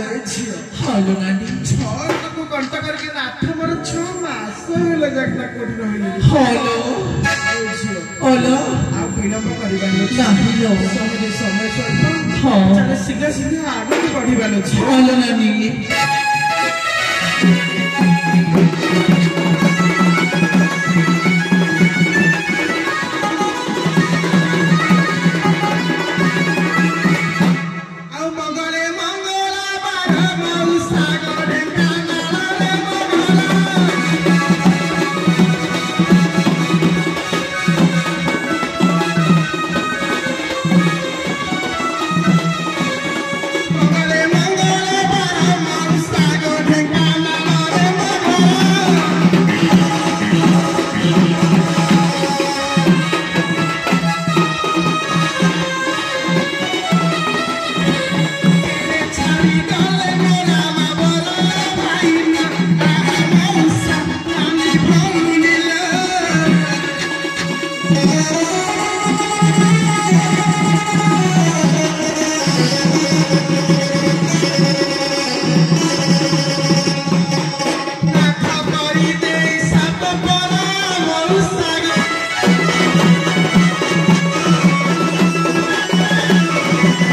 ଝିଅ ହଲୋ ନାନୀ ଛଅଟାକୁ କଣ୍ଟ କରିକି ନାଥ ମୋର 6 ମାସ ହେଲା ଯାତ୍ରା କରି ରହିଲି ହଲୋ ଝିଅ ହଲୋ ଆଉ ବିଳମ୍ବ କରିବାନି ନାହିଁ ଲୋ ସମୟ ସ୍ୱଳ୍ପ ହଁ ଚାଲ ଶୀଘ୍ର ଶୀଘ୍ର ଆଗକୁ ବଢିବାର ଅଛି ହଲୋ ନାନୀ Mangala